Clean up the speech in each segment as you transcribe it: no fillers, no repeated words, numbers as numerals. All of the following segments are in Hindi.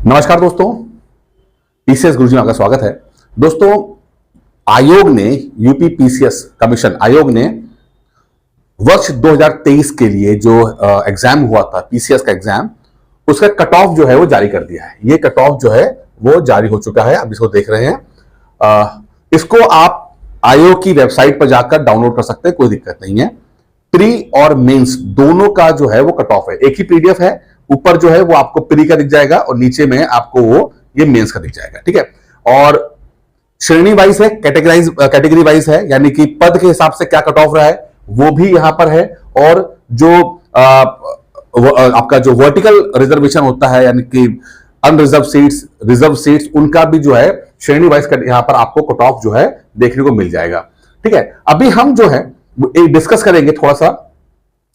नमस्कार दोस्तों, पीसीएस गुरुजी में आपका स्वागत है। दोस्तों, आयोग ने यूपी पीसीएस कमीशन आयोग ने वर्ष 2023 के लिए जो एग्जाम हुआ था, पीसीएस का एग्जाम, उसका कट ऑफ जो है वो जारी कर दिया है। ये कट ऑफ जो है वो जारी हो चुका है, आप इसको देख रहे हैं। इसको आप आयोग की वेबसाइट पर जाकर डाउनलोड कर सकते हैं, कोई दिक्कत नहीं है। प्री और मेंस दोनों का जो है वो कट ऑफ है, एक ही पीडीएफ है। ऊपर जो है वो आपको प्री का दिख जाएगा और नीचे में आपको वो ये मेंस का दिख जाएगा, ठीक है। और श्रेणी वाइज है, कैटेगरी वाइज है, यानी कि पद के हिसाब से क्या कट ऑफ रहा है वो भी यहां पर है। और जो आपका जो वर्टिकल रिजर्वेशन होता है, यानी कि अनरिजर्व सीट्स, रिजर्व सीट्स, उनका भी जो है श्रेणी वाइज यहां पर आपको कट ऑफ जो है देखने को मिल जाएगा, ठीक है। अभी हम जो है डिस्कस करेंगे थोड़ा सा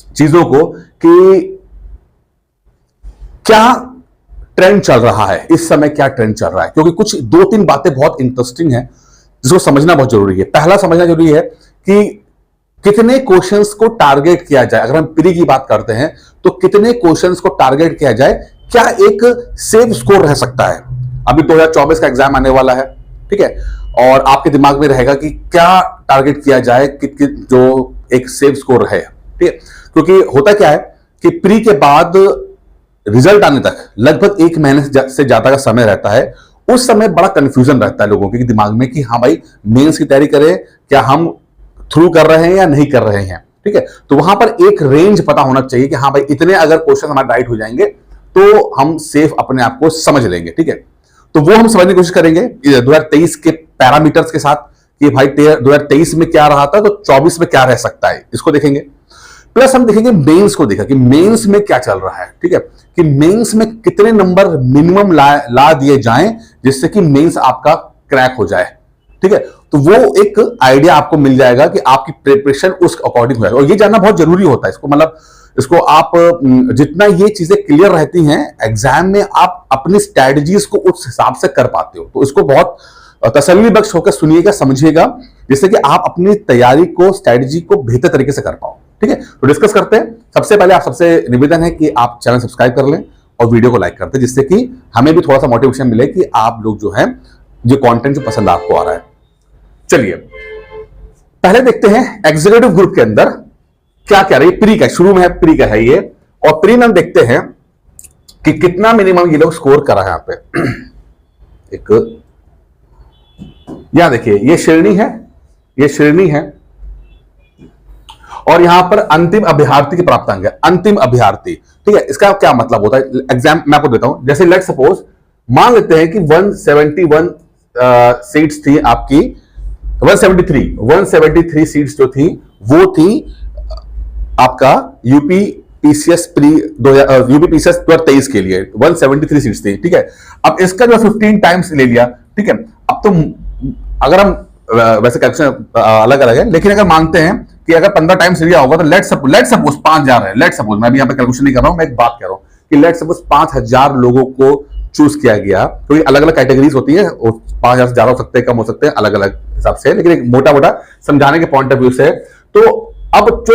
चीजों को कि क्या ट्रेंड चल रहा है इस समय, क्या ट्रेंड चल रहा है, क्योंकि कुछ दो तीन बातें बहुत इंटरेस्टिंग हैं जिसको समझना बहुत जरूरी है। पहला समझना जरूरी है कि कितने क्वेश्चंस को टारगेट किया जाए। अगर हम प्री की बात करते हैं तो कितने क्वेश्चंस को टारगेट किया जाए, क्या एक सेफ स्कोर रह सकता है। अभी 2024 का एग्जाम आने वाला है, ठीक है, और आपके दिमाग में रहेगा कि क्या टारगेट किया जाए कि जो एक सेफ स्कोर रहे, ठीक है। क्योंकि होता क्या है कि प्री के बाद रिजल्ट आने तक लगभग 1 महीने से ज्यादा का समय रहता है। उस समय बड़ा कंफ्यूजन रहता है लोगों के दिमाग में कि हाँ भाई, मेंस की तैयारी करें, क्या हम थ्रू कर रहे हैं या नहीं कर रहे हैं, ठीक है। तो वहां पर एक रेंज पता होना चाहिए कि हाँ भाई, इतने अगर क्वेश्चन हमारे राइट हो जाएंगे तो हम सेफ अपने आप को समझ लेंगे, ठीक है। तो वो हम समझने की कोशिश करेंगे 2023 के पैरामीटर्स के साथ कि भाई 2023 में क्या रहा था तो 24 में क्या रह सकता है, इसको देखेंगे। प्लस हम देखेंगे मेंस को, देखा कि मेंस में क्या चल रहा है, ठीक है, कि मेंस में कितने नंबर मिनिमम ला दिए जाएं जिससे कि मेंस आपका क्रैक हो जाए, ठीक है। तो वो एक आइडिया आपको मिल जाएगा कि आपकी प्रिपरेशन उस अकॉर्डिंग हो जाएगा। और ये जानना बहुत जरूरी होता है, इसको मतलब इसको आप जितना ये चीजें क्लियर रहती हैं एग्जाम में, आप अपनी स्ट्रैटेजीज को उस हिसाब से कर पाते हो। तो इसको बहुत तसल्ली बख्श होकर सुनिएगा, समझिएगा, जिससे कि आप अपनी तैयारी को, स्ट्रैटेजी को बेहतर तरीके से कर पाओ, ठीक है। तो डिस्कस करते हैं। सबसे पहले आप सबसे निवेदन है कि आप चैनल सब्सक्राइब कर लें और वीडियो को लाइक कर दें, जिससे कि हमें भी थोड़ा सा मोटिवेशन मिले कि आप लोग जो है जो कंटेंट जो पसंद आपको आ रहा है। चलिए पहले देखते हैं एग्जीक्यूटिव ग्रुप के अंदर क्या क्या रही। प्री का शुरू में है, प्री का है ये, और प्री में हम देखते हैं कि कितना मिनिमम ये लोग स्कोर कर रहे हैं। यहाँ पे एक यहां देखिए, ये श्रेणी है, ये श्रेणी है, और यहां पर अंतिम अभ्यर्थी के प्राप्तांक है, अंतिम अभ्यर्थी, ठीक है। इसका क्या मतलब होता है, एग्जाम मैं आपको देता हूं। जैसे लेट सपोज मान लेते हैं कि 171 सीट्स थी आपकी, 173 सीट्स जो थी वो थी आपका UP PCS pre UP PCS 2023 के लिए 173 सीट्स थी, ठीक है। अब इसका जो 15 टाइम्स ले लिया, ठीक है। अब तो अगर हम वैसे कैलकुलेशन अलग अलग है, लेकिन अगर मानते हैं कि अगर 15 टाइम्स लिया होगा तो लेट सपोज 5000 है। लेट सपोज, मैं भी यहां पे कैलकुलेशन नहीं कर रहा हूं, मैं एक बात कह रहा हूं कि लेट सपोज 5000 लोगों को चूज किया गया। तो ये अलग अलग कैटेगरीज होती है, 5000 से ज्यादा हो सकते हैं, कम हो सकते हैं, अलग अलग हिसाब से, लेकिन एक मोटा मोटा समझाने के पॉइंट ऑफ व्यू से। तो अब जो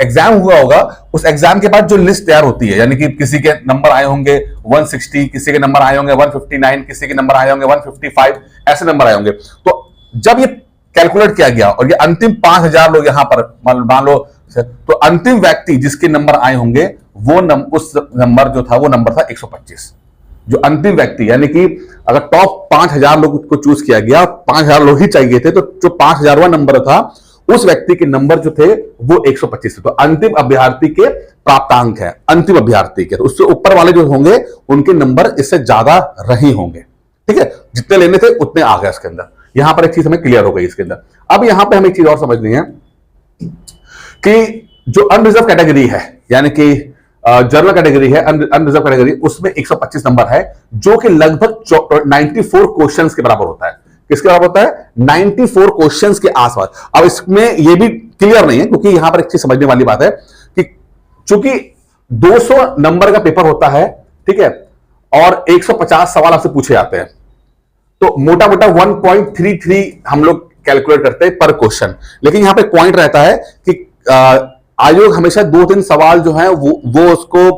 एग्जाम हुआ होगा उस एग्जाम के बाद जो लिस्ट तैयार होती है, यानी कि किसी के नंबर आए होंगे 160, किसी के नंबर आए होंगे 159, किसी के नंबर आए होंगे 155, ऐसे नंबर आए होंगे। तो जब ये कैलकुलेट किया गया और ये अंतिम 5000 लोग यहां पर मान लो, तो अंतिम व्यक्ति जिसके नंबर आए होंगे वो उस नंबर जो था वो नंबर था 125। जो अंतिम व्यक्ति, यानी कि अगर टॉप 5000 लोग को चूज किया गया, 5000 लोग ही चाहिए थे, तो जो 5000वां नंबर था उस व्यक्ति के नंबर जो थे वो 125 थे। तो अंतिम अभ्यर्थी के प्राप्तांक है, अंतिम अभ्यर्थी के, तो उससे ऊपर वाले जो होंगे उनके नंबर इससे ज्यादा रहे होंगे, ठीक है। जितने लेने थे उतने आ गए इसके अंदर। यहां पर एक चीज हमें क्लियर हो गई इसके अंदर। अब यहां पे हमें एक चीज और समझनी है कि जो अनरिजर्व कैटेगरी है, यानी कि जनरल कैटेगरी है, अनरिजर्व कैटेगरी, उसमें 125 नंबर है, जो कि लगभग 94 क्वेश्चंस के बराबर होता है। किसके बराबर होता है? 94 क्वेश्चंस के आसपास। अब इसमें यह भी क्लियर नहीं है, क्योंकि यहां पर एक चीज समझने वाली बात है कि चूंकि 200 नंबर का पेपर होता है, ठीक है, और 150 सवाल आपसे पूछे जाते हैं, तो मोटा मोटा 1.33 हम लोग कैलकुलेट करते हैं पर क्वेश्चन। लेकिन यहां पे पॉइंट रहता है कि आयोग हमेशा 2-3 सवाल जो है वो उसको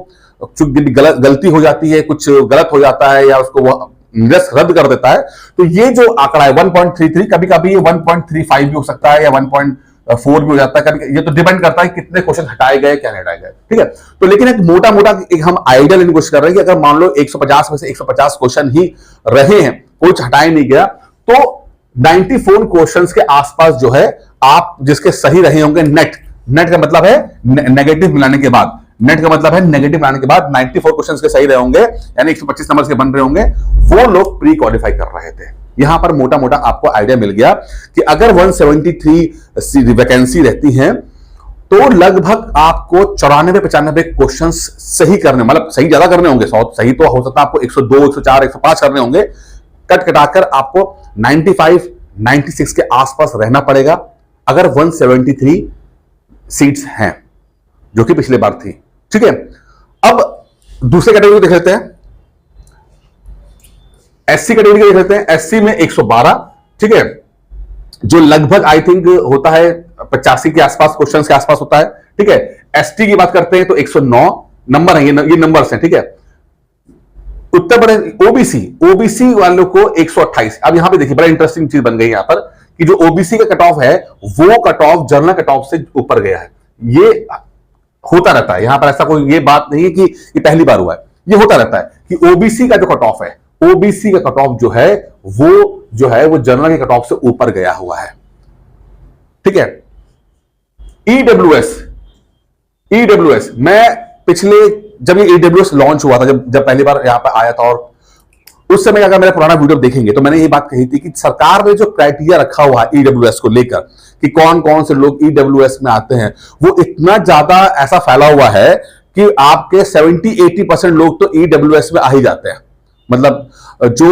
गलती हो जाती है, कुछ गलत हो जाता है या उसको वो निरस्त रद्द कर देता है, तो ये जो आंकड़ा है 1.33, कभी कभी ये 1.35 भी हो सकता है या 1.4 भी हो जाता है, कभी ये तो डिपेंड करता है कितने क्वेश्चन हटाए गए, क्या नहीं हटाए गए, ठीक है। तो लेकिन एक मोटा मोटा एक हम आइडिया लेने की कोशिश कर रहे हैं कि अगर मान लो 150 में से 150 क्वेश्चन ही रहे हैं, कुछ हटाया नहीं गया, तो 94 क्वेश्चंस के आसपास जो है आप जिसके सही रहे होंगे, नेट का मतलब है नेगेटिव मिलाने के बाद, नेट का मतलब है नेगेटिव मिलाने के बाद 94 क्वेश्चंस के सही रहे होंगे, यानी 125 नंबर के बन रहे होंगे, वो लोग प्री क्वालिफाई कर रहे थे। यहां पर मोटा मोटा आपको आइडिया मिल गया कि अगर 173 वैकेंसी रहती है तो लगभग आपको 94-95 क्वेश्चंस सही करने, मतलब सही ज्यादा करने होंगे, सही तो हो सकता है आपको 102, 104, 105 करने होंगे, कट कटाकर आपको 95, 96 के आसपास रहना पड़ेगा अगर 173 सीट्स हैं, जो कि पिछले बार थी, ठीक है। अब दूसरे कैटेगरी को देख लेते हैं, एससी कैटेगरी देख लेते हैं। एससी में 112, ठीक है, जो लगभग आई थिंक होता है 85 के आसपास, क्वेश्चंस के आसपास होता है, ठीक है। एसटी की बात करते हैं तो 109 नंबर है, ये नंबर्स हैं, ठीक है। उत्तर प्रदेश ओबीसी वालों को 128। अब यहां पे देखिए बड़ा इंटरेस्टिंग चीज बन गई यहां पर कि जो ओबीसी का कट ऑफ है वो cut off general cut off से ऊपर गया है। ये होता रहता है, यहां पर ऐसा कोई ये बात नहीं है कि ये पहली बार हुआ है, ये होता रहता है कि ओबीसी का जो कट ऑफ है, ओबीसी का कट ऑफ जो है वो जनरल के कट ऑफ से ऊपर गया हुआ है, ठीक है। ईडब्ल्यूएस मैं पिछले जब ये ईडब्ल्यूएस लॉन्च हुआ था, जब पहली बार यहां पर आया था, और उस समय अगर मेरा पुराना वीडियो देखेंगे तो मैंने ये बात कही थी कि सरकार ने जो क्राइटेरिया रखा हुआ है ईडब्ल्यूएस को लेकर कि कौन कौन से लोग ईडब्ल्यूएस में आते हैं, वो इतना ज्यादा ऐसा फैला हुआ है कि आपके 70-80% लोग तो ईडब्ल्यूएस में आ ही जाते हैं। मतलब जो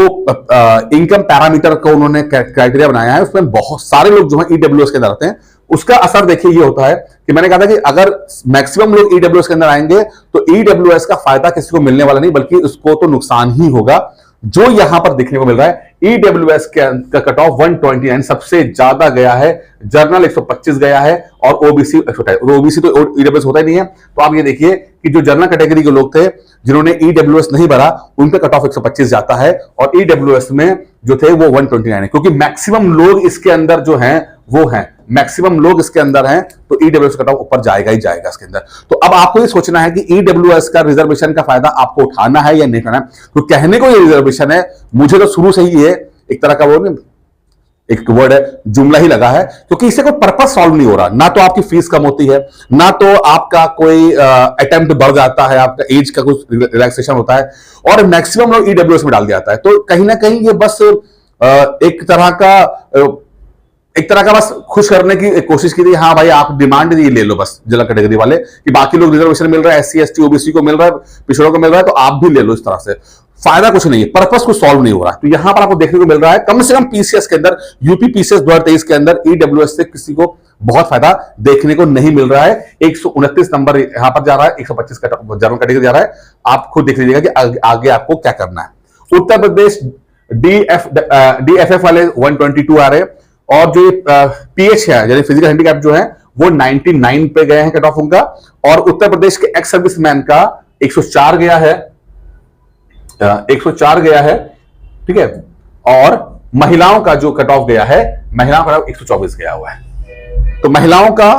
इनकम पैरामीटर को उन्होंने क्राइटेरिया बनाया है उसमें बहुत सारे लोग जो है ईडब्ल्यूएस के अंदर आते हैं। उसका असर देखिए ये होता है कि मैंने कहा था कि अगर मैक्सिमम लोग ईडब्ल्यूएस के अंदर आएंगे तो ईडब्ल्यूएस का फायदा किसी को मिलने वाला नहीं, बल्कि उसको तो नुकसान ही होगा, जो यहां पर देखने को मिल रहा है। ईडब्ल्यूएस का कट ऑफ 129 सबसे ज्यादा गया है, जनरल 125 गया है और ओबीसी 128। ओबीसी तो ईडब्ल्यूएस होता ही नहीं है, तो आप ये देखिए कि जो जनरल कैटेगरी के लोग थे जिन्होंने ईडब्ल्यूएस नहीं भरा उनका कट ऑफ 125 जाता है और ईडब्ल्यूएस में जो थे वो 129 है, क्योंकि मैक्सिमम लोग इसके अंदर जो हैं वो हैं, मैक्सिमम लोग इसके अंदर हैं, तो ईडब्ल्यूएस कट ऑफ ऊपर जाएगा ही जाएगा इसके अंदर। तो अब आपको ये सोचना है कि ईडब्ल्यूएस का रिजर्वेशन का फायदा आपको उठाना है या नहीं उठाना है। तो कहने को ये रिजर्वेशन है, मुझे तो शुरू से ही ये एक तरह का वो नहीं, एक वर्ड है, जुमला ही लगा है, क्योंकि इससे कोई पर्पस सॉल्व नहीं हो रहा। ना तो आपकी फीस कम होती है, ना तो आपका कोई अटेम्प्ट बढ़ जाता है, आपका एज का कुछ रिलैक्सेशन होता है, और मैक्सिमम लोग ईडब्ल्यूएस में डाल दिया जाता है। तो कहीं ना कहीं ये बस एक तरह का बस खुश करने की कोशिश की थी, हाँ भाई आप डिमांड ये ले लो बस जनरल कैटेगरी वाले, कि बाकी लोग रिजर्वेशन मिल रहा है, एससी एसटी ओबीसी को मिल रहा है, पिछड़ों को मिल रहा है, तो आप भी ले लो। इस तरह से फायदा कुछ नहीं है, पर्पस को सॉल्व नहीं हो रहा है। तो यहां पर आपको देखने को मिल रहा है कम से कम पीसीएस के अंदर, यूपी पीसीएस 2023 के अंदर ईडब्ल्यूएस से किसी को बहुत फायदा देखने को नहीं मिल रहा है। 129 नंबर यहां पर जा रहा है, 125 जनरल कैटेगरी जा रहा है। आप खुद देख लीजिएगा कि आगे आपको क्या करना है। उत्तर प्रदेश डीएफएफ वाले 122 आ रहे हैं, और जो पीएच है यानी फिजिकल हैंडीकैप जो है वो 99 पे गए हैं कट ऑफ उनका, और उत्तर प्रदेश के एक्स सर्विसमैन का 104 गया है, 104 गया है, ठीक है। और महिलाओं का जो कट ऑफ गया है, महिलाओं का 124 गया हुआ है। तो महिलाओं का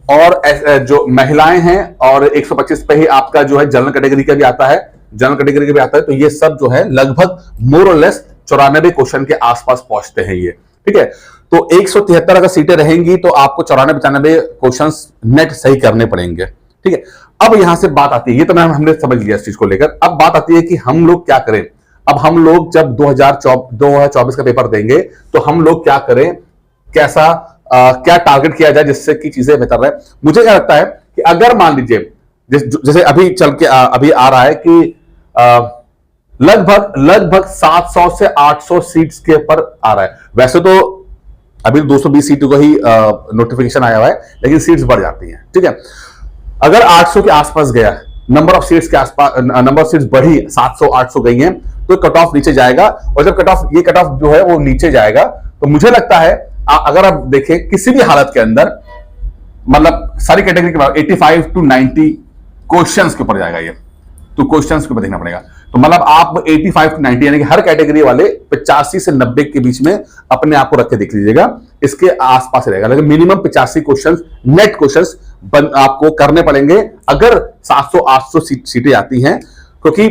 और जो महिलाएं हैं और 125 पे ही आपका जो है जनरल कैटेगरी का भी आता है, जनरल कैटेगरी का भी आता है। तो ये सब जो है लगभग मोर और लेस 94 क्वेश्चन के आसपास पहुंचते हैं ये, ठीक है। तो 173 अगर सीटें रहेंगी तो आपको 94-95 क्वेश्चंस नेट सही करने पड़ेंगे, ठीक है। अब यहां से बात आती है, ये तो हमने समझ लिया इस चीज को लेकर। अब बात आती है कि हम लोग क्या करें। अब हम लोग जब 2024 का पेपर देंगे तो हम लोग क्या करें, कैसा क्या टारगेट किया जाए जिससे कि चीजें बेहतर रहे। मुझे क्या लगता है कि अगर मान लीजिए जैसे अभी चल के अभी आ रहा है कि लगभग 700 से 800 सीट्स के ऊपर आ रहा है। वैसे तो अभी 220 सीटों का ही नोटिफिकेशन आया हुआ है, लेकिन सीट्स बढ़ जाती हैं, ठीक है। अगर 800 के आसपास गया, नंबर ऑफ सीट्स के आसपास, नंबर ऑफ सीट्स बढ़ी 700-800 गई हैं, तो कट ऑफ नीचे जाएगा। और जब ये कट ऑफ जो है वो नीचे जाएगा, तो मुझे लगता है अगर आप देखें किसी भी हालत के अंदर, मतलब सारी कैटेगरी के बाद 85 to 90 क्वेश्चंस के ऊपर जाएगा ये, तो क्वेश्चंस के ऊपर देखना पड़ेगा। तो मतलब आप 85 to 90 यानी कि हर कैटेगरी वाले 85 से 90 के बीच में अपने आप को रख के देख लीजिएगा, इसके आसपास रहेगा। लेकिन मिनिमम 85 क्वेश्चंस नेट क्वेश्चंस आपको करने पड़ेंगे अगर 700-800 सीटें आती हैं, क्योंकि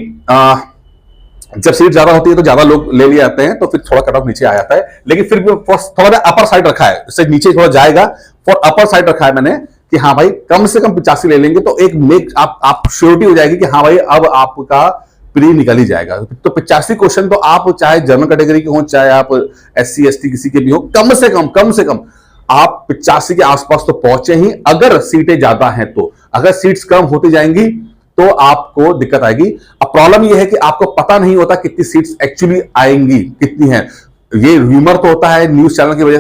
जब सीट ज्यादा होती है तो ज्यादा लोग ले लिए जाते हैं, तो फिर थोड़ा कट ऑफ नीचे आ जाता है। लेकिन फिर भी थोड़ा अपर साइड रखा है, इससे नीचे थोड़ा जाएगा, फॉर अपर साइड रखा है मैंने कि हाँ भाई कम से कम 85 ले लेंगे तो एक मेक आप श्योरिटी हो जाएगी कि हाँ भाई अब आपका प्री निकल ही जाएगा। तो 85 क्वेश्चन तो आप चाहे जनरल कैटेगरी के हो, चाहे आप SC ST किसी के भी हो, कम से कम आप 85 के आसपास तो पहुंचे ही, अगर सीटें ज्यादा हैं तो। अगर सीट्स कम होती जाएंगी तो आपको दिक्कत आएगी। अब प्रॉब्लम यह है कि आपको पता नहीं होता कितनी सीट्स एक्चुअली आएंगी, कितनी हैं। ये रूमर तो होता है, न्यूज चैनल की वजह,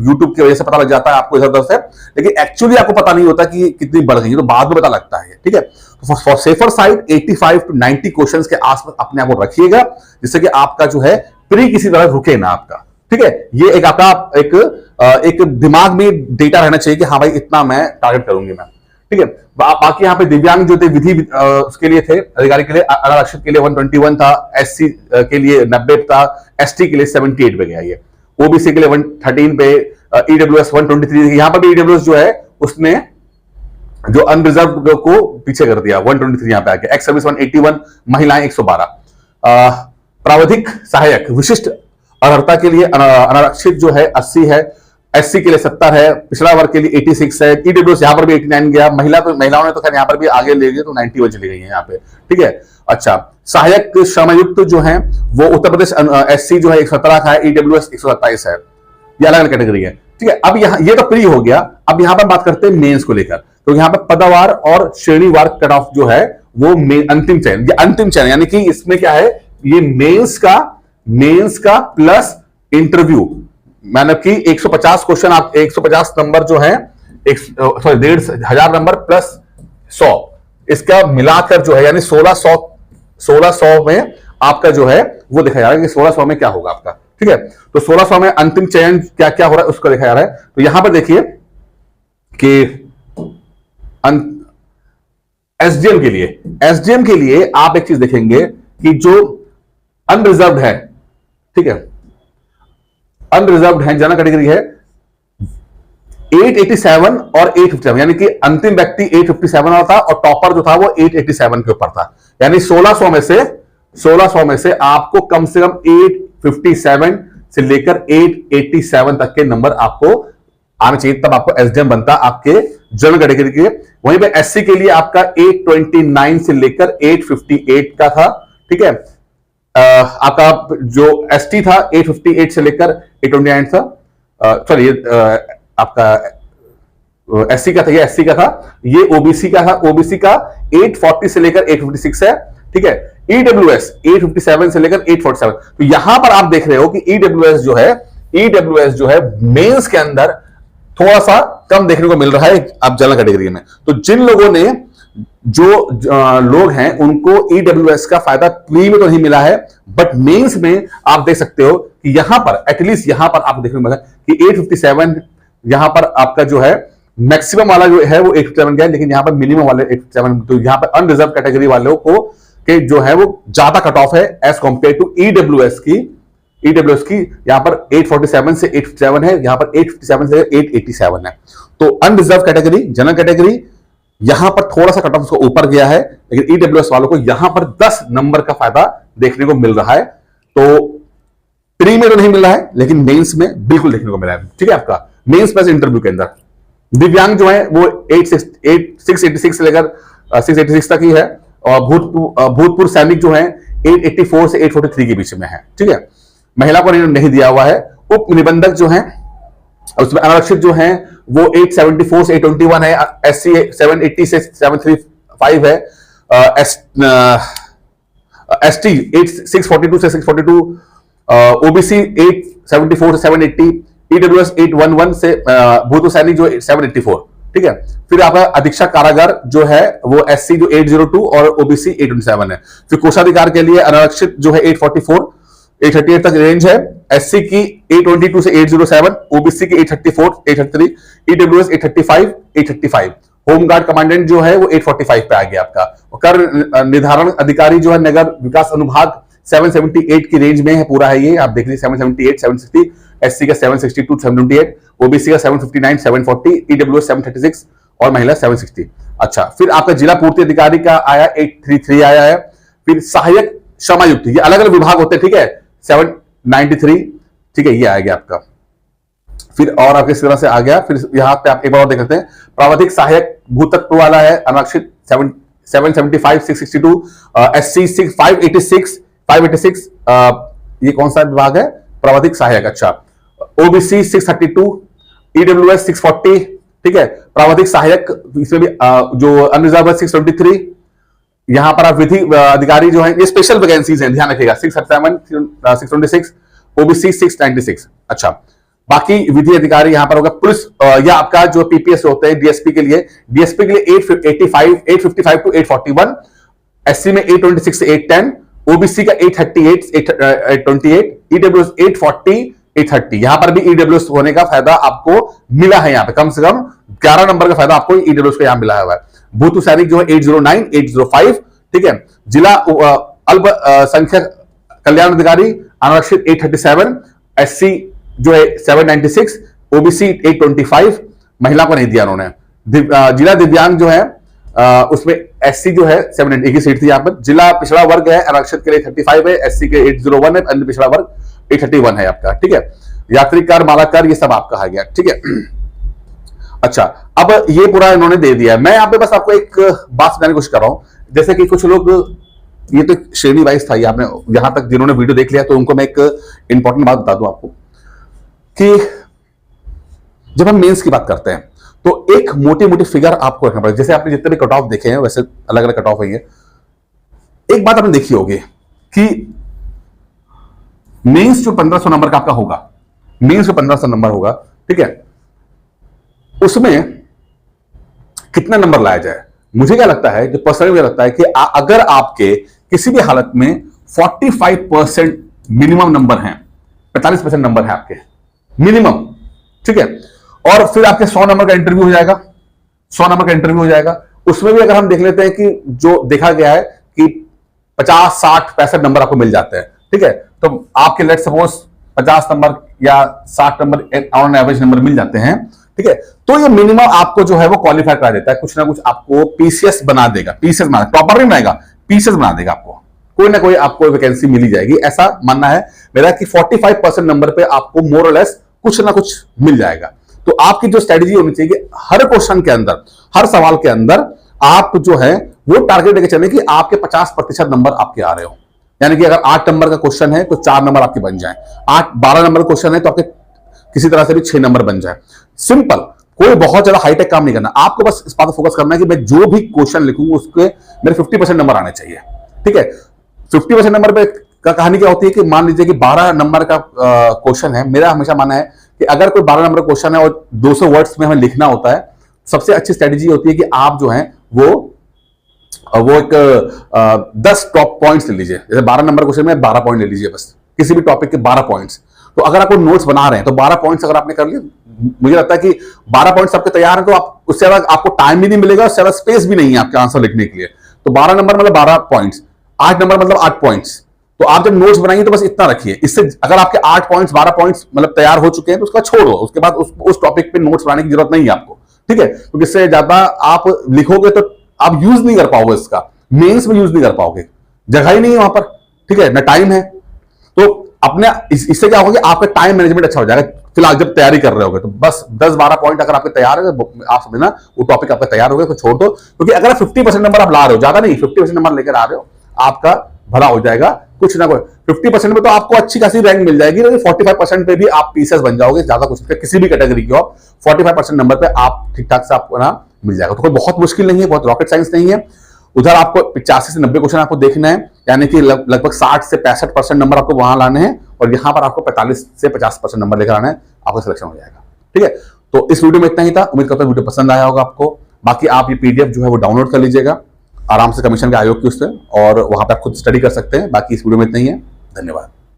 यूट्यूब की वजह से पता लग जाता है आपको इधर उधर से, लेकिन एक्चुअली आपको पता नहीं होता कि कितनी बढ़ गई, तो बाद में पता लगता है। ठीक है, तो for safer side 85 to 90 questions के आसपास अपने आप को रखिएगा, जिससे कि आपका जो है प्री किसी तरह रुके ना आपका। ठीक है, ये एक आपका एक दिमाग में डेटा रहना चाहिए कि हाँ भाई इतना मैं टारगेट करूंगी मैं। ठीक है, बाकी यहाँ पे दिव्यांग जो थे विधि उसके लिए थे, अधिकारी के लिए, अनारक्षित के लिए 121 था, SC के लिए 90 था, ST के लिए 78 पे गया ये, OBC के लिए 113 पे, EWS 123। यहाँ पर भी EWS जो है उसने जो अनरिजर्व को पीछे कर दिया, 123 यहाँ पे आके, एक्स सर्विस 181, महिलाएं 112। प्रावधिक सहायक विशिष्ट अर्हता के लिए अनारक्षित जो है 80 है, SC के लिए 70 है, पिछड़ा वर्ग के लिए 86 है, EWS यहाँ पर भी 89 गया। महिलाओं ने तो खैर यहाँ पर भी आगे ले गए तो 91 चली गई है यहाँ पे। ठीक है, अच्छा सहायक श्रमयुक्त जो है वो उत्तर प्रदेश SC जो है 117 का है, EWS 127 है। ये अलग अलग कैटेगरी है। ठीक है, अब यहाँ ये तो प्री हो गया। अब यहाँ पर बात करते हैं मेंस को लेकर, तो यहाँ पर पदवार और श्रेणीवार कट ऑफ जो है वो अंतिम चयन, अंतिम चयन यानी कि इसमें क्या है, ये मेंस का प्लस इंटरव्यू, मैंने कि 150 क्वेश्चन, आप 150 नंबर जो है, 1,500 नंबर प्लस 100, इसका मिलाकर जो है यानी 1600 में आपका जो है वो देखा जा रहा है कि 1600 में क्या होगा आपका। ठीक है, तो 1600 में अंतिम चयन क्या क्या हो रहा है उसको देखा जा रहा है। तो यहां पर देखिए कि एसडीएम के लिए आप एक चीज देखेंगे कि जो अनरिजर्व्ड है, ठीक है, अनरिजर्व्ड है, जनरल कैटेगरी है 887 और 857, यानी कि अंतिम व्यक्ति 857 वाला था और टॉपर जो था वो 887 के ऊपर था। यानी 1600 में से आपको कम से कम 857 से लेकर 887 तक के नंबर आपको आना चाहिए, तब आपको एसडीएम बनता आपके जनरल कैटेगरी के। वहीं पे एससी के लिए आपका 829 से लेकर 858 का था। ठीक है, आपका जो एसटी था 858 से लेकर 829 था, सॉरी आपका एससी का था, ये एससी का था, ये ओबीसी का था, ओबीसी का 840 से लेकर 856 है। ठीक है, ईडब्ल्यूएस 857 से लेकर 847। तो यहां पर आप देख रहे हो कि ईडब्ल्यूएस जो है मेंस के अंदर थोड़ा सा कम देखने को मिल रहा है अब जनरल कैटेगरी में। तो जिन लोगों ने जो लोग हैं उनको ईडब्ल्यूएस का फायदा प्री में तो नहीं मिला है, बट मेंस में आप देख सकते हो कि यहां पर एटलीस्ट यहां पर आपको देखने को मिला कि 857 यहां पर आपका जो है मैक्सिमम वाला जो है वो 857 गया, लेकिन यहां पर मिनिमम वाले 857। तो यहां पर अनरिजर्व कैटेगरी वालों को के जो है वो ज्यादा कट ऑफ है एज कंपेयर टू ईडब्ल्यूएस की यहां पर 847 से 857 है, यहां पर 857 से 887 है। तो अनरिजर्व कैटेगरी, जनरल कैटेगरी यहां पर थोड़ा सा कट ऑफ उसको ऊपर गया है, लेकिन ईडब्ल्यूएस वालों को यहां पर 10 नंबर का फायदा देखने को मिल रहा है। तो प्री में तो नहीं मिल रहा है, लेकिन मेंस में बिल्कुल देखने को मिला है। ठीक है, आपका मेंस प्लस इंटरव्यू के अंदर दिव्यांग जो है वो 686 से लेकर 686 तक ही है, और भूतपूर्व सैनिक जो है 884 से 843 के बीच में है। ठीक है, महिला को नहीं दिया हुआ है। उप निबंधक जो है उसमें अनारक्षित जो है वो 874 से 821 है, एससी 780 से 735 है, एसटी 642 से 642, ओबीसी 874 से 780, ईडब्ल्यूएस 811 से भूतपूर्व सैनिक जो 784। ठीक है, फिर आपका अधीक्षक कारागार जो है वो एससी जो 802 और ओबीसी 827 है। फिर कोषाधिकार के लिए अनारक्षित जो है 844 838 तक रेंज है, एससी की 822 से 807, ओबीसी की 834 833, ईडब्ल्यूएस 835 835, होमगार्ड कमांडेंट जो है वो 845 पे आ गया आपका। कर निर्धारण अधिकारी जो है नगर विकास अनुभाग 778 की रेंज में है, पूरा है ये, आप देख लीजिए 778, 760, एससी का 762, 728, ओबीसी का 759, 740, ईडब्ल्यूएस 736 और महिला 760। अच्छा, फिर आपका जिला पूर्ति अधिकारी का आया 833 आया है। फिर सहायक श्रमायुक्त, ये अलग अलग विभाग होते हैं, ठीक है, 793, ठीक है, ये आ गया आपका। फिर और आपके इस तरह से आ गया। फिर यहां पे आप एक बार और देख सकते हैं, प्रावधिक सहायक भूतत्व वाला है अनारक्षित 775, 662, एससी 586, 586, ये कौन सा विभाग है, प्रावधिक सहायक। अच्छा, ओबीसी 632, ईडब्ल्यूएस 640, ठीक है, प्रावधिक सहायक इसमें भी जो अनरिजर्व 623। यहां पर आप विधि अधिकारी जो है, ये स्पेशल वैकेंसीज हैं, ध्यान रखिएगा, 637, 626, ओबीसी 696। अच्छा, बाकी विधि अधिकारी यहां पर होगा। पुलिस या आपका जो पीपीएस होते हैं डीएसपी के लिए 855 टू 841, एससी में 826 से 810, ओबीसी का 838, 828, ईडब्ल्यूएस 840, 830। यहां पर भी ईडब्ल्यूएस होने का फायदा आपको मिला है, यहां पे कम से कम 11 नंबर का फायदा आपको ईडब्ल्यूएस का यहां मिला हुआ है। भूतु सैनिक जो है 809, 805, ठीक है। जिला अल्पसंख्यक कल्याण अधिकारी अनारक्षित 837, एससी जो है 796, ओबीसी 825, महिला को नहीं दिया उन्होंने। जिला दिव्यांग जो है उसमें एससी जो है 7, एक ही सीट थी यहां पर। जिला पिछड़ा वर्ग है आरक्षित के लिए 35 है, एससी के 801 है, अन्य पिछड़ा वर्ग 831 है आपका, ठीक है। यात्री कर, माला कर, ये सब आपका आ गया, ठीक है। अच्छा, अब ये पूरा इन्होंने दे दिया है। मैं यहाँ पे बस आपको एक बात समझाने की कोशिश कर रहा हूं। जैसे कि कुछ लोग, ये तो श्रेणी वाइज था, ये आपने यहां तक जिन्होंने वीडियो देख लिया तो उनको मैं एक इंपॉर्टेंट बात बता दूं आपको कि जब हम मेंस की बात करते हैं तो एक मोटी मोटी फिगर आपको रखना पड़ेगा। जैसे आपने जितने भी कट ऑफ देखे हैं वैसे अलग अलग कट ऑफ है। एक बात आपने देखी होगी कि मेंस जो 1500 नंबर का आपका होगा, मेंस जो 1500 नंबर होगा, ठीक है, उसमें कितना नंबर लाया जाए। मुझे क्या लगता है, जो पर्सनली मुझे लगता है कि अगर आपके किसी भी हालत में 45% मिनिमम नंबर हैं, 45% नंबर है आपके मिनिमम, ठीक है, और फिर आपके 100 नंबर का इंटरव्यू हो जाएगा, 100 नंबर का इंटरव्यू हो जाएगा। उसमें भी अगर हम देख लेते हैं कि जो देखा गया है कि 50, 60, 65 नंबर आपको मिल जाते हैं, ठीक है, तो आपके लेट सपोज 50 नंबर या 60 नंबर ऑन एवरेज नंबर मिल जाते हैं, ठीक है, तो ये मिनिमम आपको जो है वो क्वालिफाई करा देता है, कुछ ना कुछ आपको पीसीएस बना देगा, पीसीएस बना, प्रॉपर नहीं बनाएगा, पीसीएस बना देगा आपको, कोई ना कोई आपको वैकेंसी मिल ही जाएगी। ऐसा मानना है मेरा कि 45% नंबर पे आपको मोर और लेस कुछ ना कुछ मिल जाएगा। तो आपकी जो स्ट्रेटेजी होनी चाहिए कि हर क्वेश्चन के अंदर, हर सवाल के अंदर आप जो है वो टारगेट लेके चले कि आपके 50% नंबर आपके आ रहे हो। यानी कि अगर 8 नंबर का क्वेश्चन है तो 4 नंबर आपके बन जाए, 12 नंबर का क्वेश्चन है तो आपके किसी तरह से भी 6 नंबर बन जाए। सिंपल, कोई बहुत ज्यादा हाईटेक काम नहीं करना, आपको बस इस बात पर फोकस करना है कि मैं जो भी क्वेश्चन लिखूंगा उसके मेरे 50% नंबर आने चाहिए, ठीक है। 50% नंबर पे का कहानी क्या होती है कि मान लीजिए कि 12 नंबर का क्वेश्चन है, मेरा हमेशा मानना है कि अगर कोई 12 नंबर का क्वेश्चन है और 200 वर्ड्स में हमें लिखना होता है, सबसे अच्छी स्ट्रेटेजी होती है कि आप जो है वो एक 10 टॉप पॉइंट्स ले लीजिए। जैसे 12 नंबर क्वेश्चन में 12 पॉइंट ले लीजिए, बस किसी भी टॉपिक के 12 पॉइंट्स। तो अगर आपको नोट्स बना रहे हैं तो 12 पॉइंट्स अगर आपने कर लिए, मुझे लगता है कि 12 पॉइंट्स आपके तैयार हैं तो आप उससे ज्यादा आपको टाइम भी नहीं मिलेगा, उससे ज्यादा स्पेस भी नहीं है आपके आंसर लिखने के लिए। तो 12 नंबर मतलब 12 पॉइंट्स, 8 नंबर मतलब 8 पॉइंट्स। तो आप जब नोट्स बनाइए तो बस इतना रखिए। इससे अगर आपके 8 पॉइंट्स 12 पॉइंट्स मतलब तैयार हो चुके हैं तो उसका छोड़ दो, उसके बाद उस टॉपिक पे नोट्स बनाने की जरूरत नहीं है आपको, ठीक है। क्योंकि इससे ज्यादा आप लिखोगे तो आप यूज नहीं कर पाओगे, इसका मेंस में यूज नहीं कर पाओगे, जगह ही नहीं है वहां पर, ठीक है, ना टाइम है। तो अपने इससे क्या होगा, आपका टाइम मैनेजमेंट अच्छा हो जाएगा। फिलहाल जब तैयारी कर रहे होगे तो बस 10-12 पॉइंट अगर आपके तैयार है, आप समझना वो टॉपिक आपका तैयार हो गया तो छोड़ दो। क्योंकि अगर 50% नंबर आप ला रहे हो, ज्यादा नहीं, 50% नंबर लेकर आ रहे हो, आपका भला हो जाएगा। कुछ ना कुछ 50% में तो आपको अच्छी खासी रैंक मिल जाएगी, लेकिन 45% पे भी आप पीसीएस बन जाओगे। ज्यादा कुछ किसी भी कैटेगरी की हो, 45% नंबर पे आप ठीक ठाक से आपको ना मिल जाएगा। तो कोई बहुत मुश्किल नहीं है, बहुत रॉकेट साइंस नहीं है। उधर आपको 85 से 90 क्वेश्चन आपको देखना है, यानी कि लगभग 60 से 65% नंबर आपको वहां लाने हैं, और यहां पर आपको 45 से 50% नंबर लेकर आना है, आपका सिलेक्शन हो जाएगा, ठीक है। तो इस वीडियो में इतना ही था, उम्मीद करता हूं वीडियो पसंद आया होगा आपको। बाकी आप ये पीडीएफ जो है वो डाउनलोड कर लीजिएगा आराम से कमीशन के आयोग की उससे, और वहां पर आप खुद स्टडी कर सकते हैं। बाकी इस वीडियो में इतना ही है, धन्यवाद।